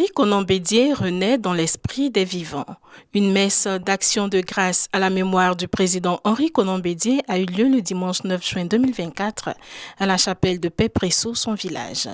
Henri Konan Bédié renaît dans l'esprit des vivants. Une messe d'action de grâce à la mémoire du président Henri Konan Bédié a eu lieu le dimanche 9 juin 2024 à la chapelle de Pey-Presso, son village.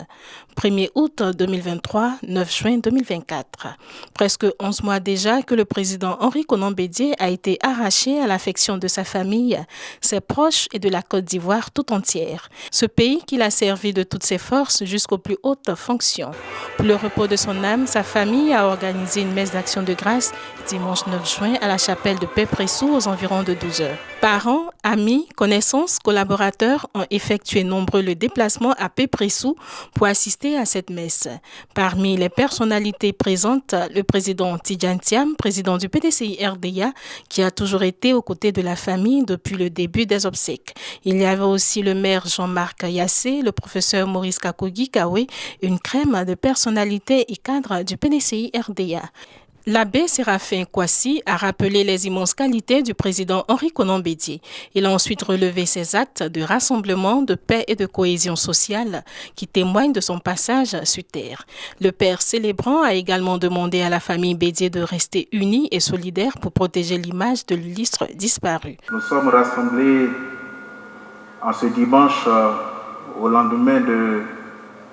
1er août 2023, 9 juin 2024. Presque 11 mois déjà que le président Henri Konan Bédié a été arraché à l'affection de sa famille, ses proches et de la Côte d'Ivoire tout entière. Ce pays qu'il a servi de toutes ses forces jusqu'aux plus hautes fonctions. Pour le repos de son âme, sa famille a organisé une messe d'action de grâce dimanche 9 juin à la chapelle de Pey-Presso aux environs de 12 heures. Parents, amis, connaissances, collaborateurs ont effectué nombreux le déplacement à Pey-Presso pour assister à cette messe. Parmi les personnalités présentes, le président Tidjane Thiam, président du PDCI RDA, qui a toujours été aux côtés de la famille depuis le début des obsèques. Il y avait aussi le maire Jean-Marc Yassé, le professeur Maurice Kakogi Kawe, une crème de personnalités et cadres du PDCI RDA. L'abbé Séraphin Kouassi a rappelé les immenses qualités du président Henri Konan Bédié. Il a ensuite relevé ses actes de rassemblement, de paix et de cohésion sociale qui témoignent de son passage sur terre. Le père célébrant a également demandé à la famille Bédié de rester unie et solidaire pour protéger l'image de l'illustre disparu. Nous sommes rassemblés en ce dimanche au lendemain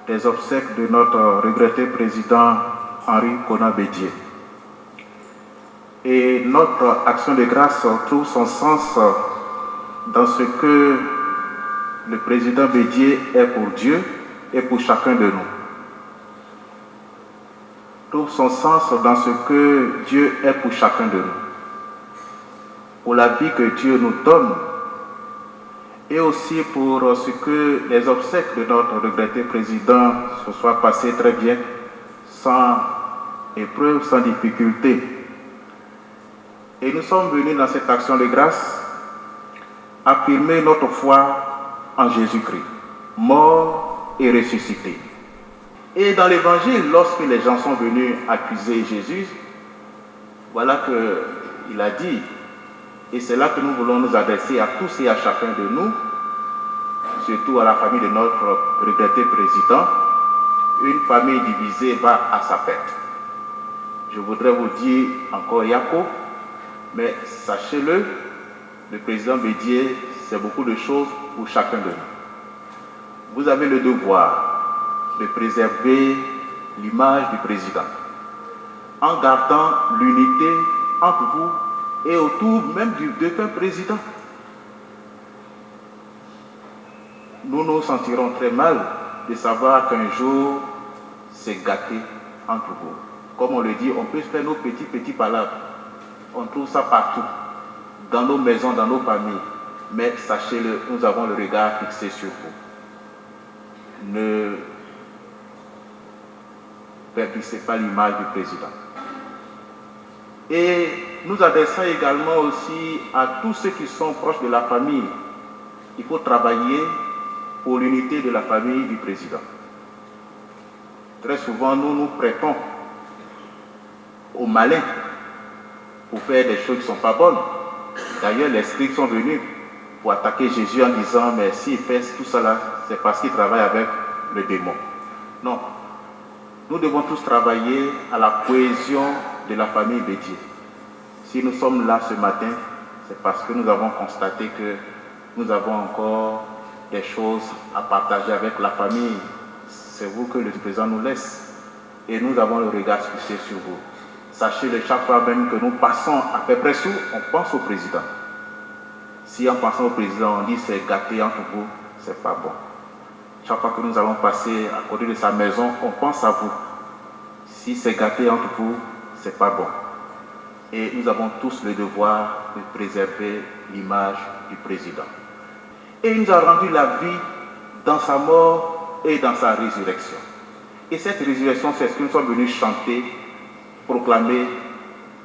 des obsèques de notre regretté président Henri Konan Bédié. Et notre action de grâce trouve son sens dans ce que le président Bédié est pour Dieu et pour chacun de nous. Trouve son sens dans ce que Dieu est pour chacun de nous. Pour la vie que Dieu nous donne et aussi pour ce que les obsèques de notre regretté président se soient passées très bien, sans épreuve, sans difficulté. Et nous sommes venus dans cette action de grâce affirmer notre foi en Jésus-Christ, mort et ressuscité. Et dans l'évangile, lorsque les gens sont venus accuser Jésus, voilà qu'il a dit, et c'est là que nous voulons nous adresser à tous et à chacun de nous, surtout à la famille de notre regretté président, une famille divisée va à sa fête. Je voudrais vous dire encore Yako, mais sachez-le, le président Bédié, c'est beaucoup de choses pour chacun de nous. Vous avez le devoir de préserver l'image du président en gardant l'unité entre vous et autour même du défunt président. Nous nous sentirons très mal de savoir qu'un jour c'est gâté entre vous. Comme on le dit, on peut faire nos petits palabres. On trouve ça partout, dans nos maisons, dans nos familles. Mais sachez-le, nous avons le regard fixé sur vous. Ne perdissez pas l'image du président. Et nous adressons également aussi à tous ceux qui sont proches de la famille. Il faut travailler pour l'unité de la famille du président. Très souvent, nous nous prêtons aux malins pour faire des choses qui ne sont pas bonnes. D'ailleurs, les scribes sont venus pour attaquer Jésus en disant, mais s'il fait tout ça là, c'est parce qu'il travaille avec le démon. Non. Nous devons tous travailler à la cohésion de la famille Bédié. Si nous sommes là ce matin, c'est parce que nous avons constaté que nous avons encore des choses à partager avec la famille. C'est vous que le président nous laisse. Et nous avons le regard fixé sur vous. Sachez-le, chaque fois même que nous passons à Pey-Presso, on pense au président. Si en pensant au président, on dit c'est gâté entre vous, c'est pas bon. Chaque fois que nous allons passer à côté de sa maison, on pense à vous. Si c'est gâté entre vous, c'est pas bon. Et nous avons tous le devoir de préserver l'image du président. Et il nous a rendu la vie dans sa mort et dans sa résurrection. Et cette résurrection, c'est ce que nous sommes venus chanter, proclamer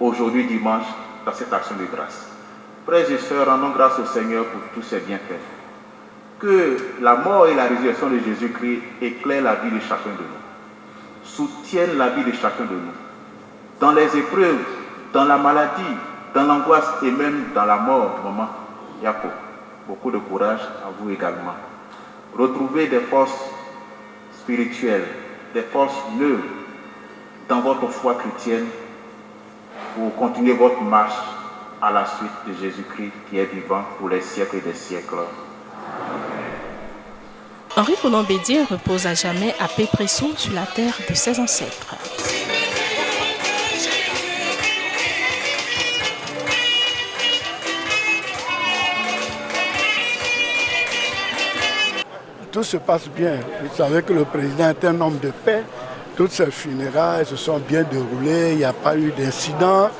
aujourd'hui dimanche dans cette action de grâce. Frères et sœurs, rendons grâce au Seigneur pour tous ses bienfaits. Que la mort et la résurrection de Jésus-Christ éclairent la vie de chacun de nous, soutiennent la vie de chacun de nous, dans les épreuves, dans la maladie, dans l'angoisse et même dans la mort. Maman Yako, beaucoup de courage à vous également. Retrouvez des forces spirituelles, des forces neuves, dans votre foi chrétienne pour continuer votre marche à la suite de Jésus-Christ qui est vivant pour les siècles des siècles. Henri Konan Bédié repose à jamais à paix Pressou sur la terre de ses ancêtres. Tout se passe bien. Vous savez que le président est un homme de paix. Toutes ses funérailles se sont bien déroulées, il n'y a pas eu d'incident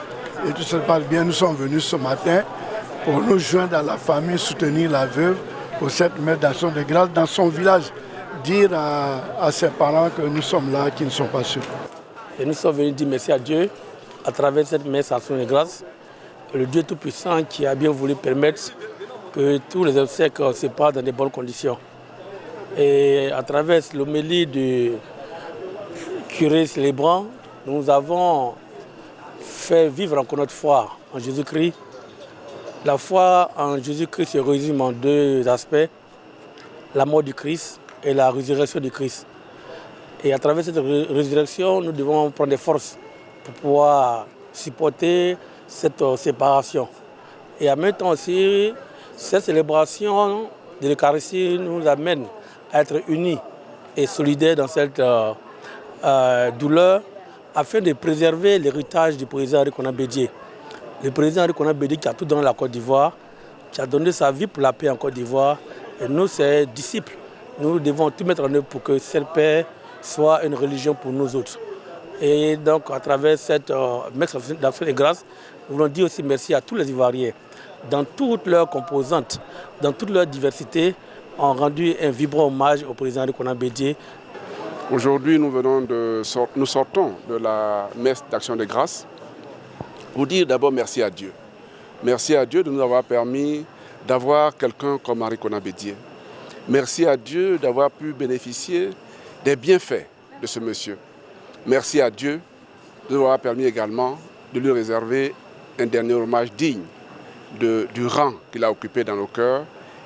et tout se passe bien. Nous sommes venus ce matin pour nous joindre à la famille, soutenir la veuve pour cette messe d'action de grâce dans son village, dire à ses parents que nous sommes là, qu'ils ne sont pas sûrs. Et nous sommes venus dire merci à Dieu à travers cette messe d'action de grâce, le Dieu Tout-Puissant qui a bien voulu permettre que tous les obsèques se passent dans de bonnes conditions. Et à travers l'homélie du curé célébrant, nous avons fait vivre encore notre foi en Jésus-Christ. La foi en Jésus-Christ se résume en deux aspects, la mort du Christ et la résurrection du Christ. Et à travers cette résurrection, nous devons prendre des forces pour pouvoir supporter cette séparation. Et en même temps aussi, cette célébration de l'Eucharistie nous amène à être unis et solidaires dans cette douleur afin de préserver l'héritage du président Henri Konan Bédié. Le président Henri Konan Bédié qui a tout donné à la Côte d'Ivoire, qui a donné sa vie pour la paix en Côte d'Ivoire. Et nous, ses disciples, nous devons tout mettre en œuvre pour que cette paix soit une religion pour nous autres. Et donc, à travers cette messe d'action de grâce, nous voulons dire aussi merci à tous les Ivoiriens, dans toutes leurs composantes, dans toute leur diversité, ont rendu un vibrant hommage au président Henri Konan Bédié. Aujourd'hui, nous sortons de la messe d'action de grâce pour dire d'abord merci à Dieu. Merci à Dieu de nous avoir permis d'avoir quelqu'un comme Henri Konan Bédié. Merci à Dieu d'avoir pu bénéficier des bienfaits de ce monsieur. Merci à Dieu de nous avoir permis également de lui réserver un dernier hommage digne du rang qu'il a occupé dans nos cœurs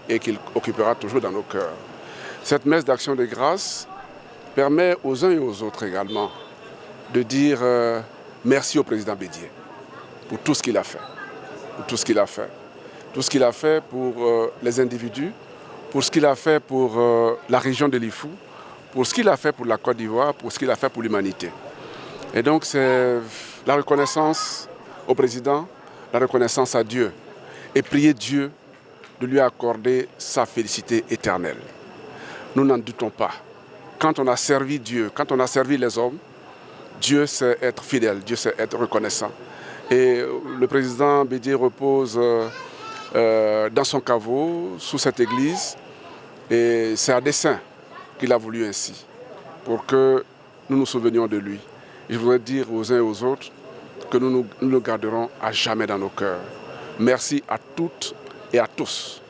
et qu'il occupera toujours dans nos cœurs. Cette messe d'action de grâce permet aux uns et aux autres également de dire merci au président Bédié pour tout ce qu'il a fait. Pour tout ce qu'il a fait. Tout ce qu'il a fait pour les individus, pour ce qu'il a fait pour la région de l'Ifou, pour ce qu'il a fait pour la Côte d'Ivoire, pour ce qu'il a fait pour l'humanité. Et donc c'est la reconnaissance au président, la reconnaissance à Dieu et prier Dieu de lui accorder sa félicité éternelle. Nous n'en doutons pas. Quand on a servi Dieu, quand on a servi les hommes, Dieu sait être fidèle, Dieu sait être reconnaissant. Et le président Bédié repose dans son caveau, sous cette église, et c'est à dessein qu'il a voulu ainsi, pour que nous nous souvenions de lui. Et je voudrais dire aux uns et aux autres que nous le garderons à jamais dans nos cœurs. Merci à toutes et à tous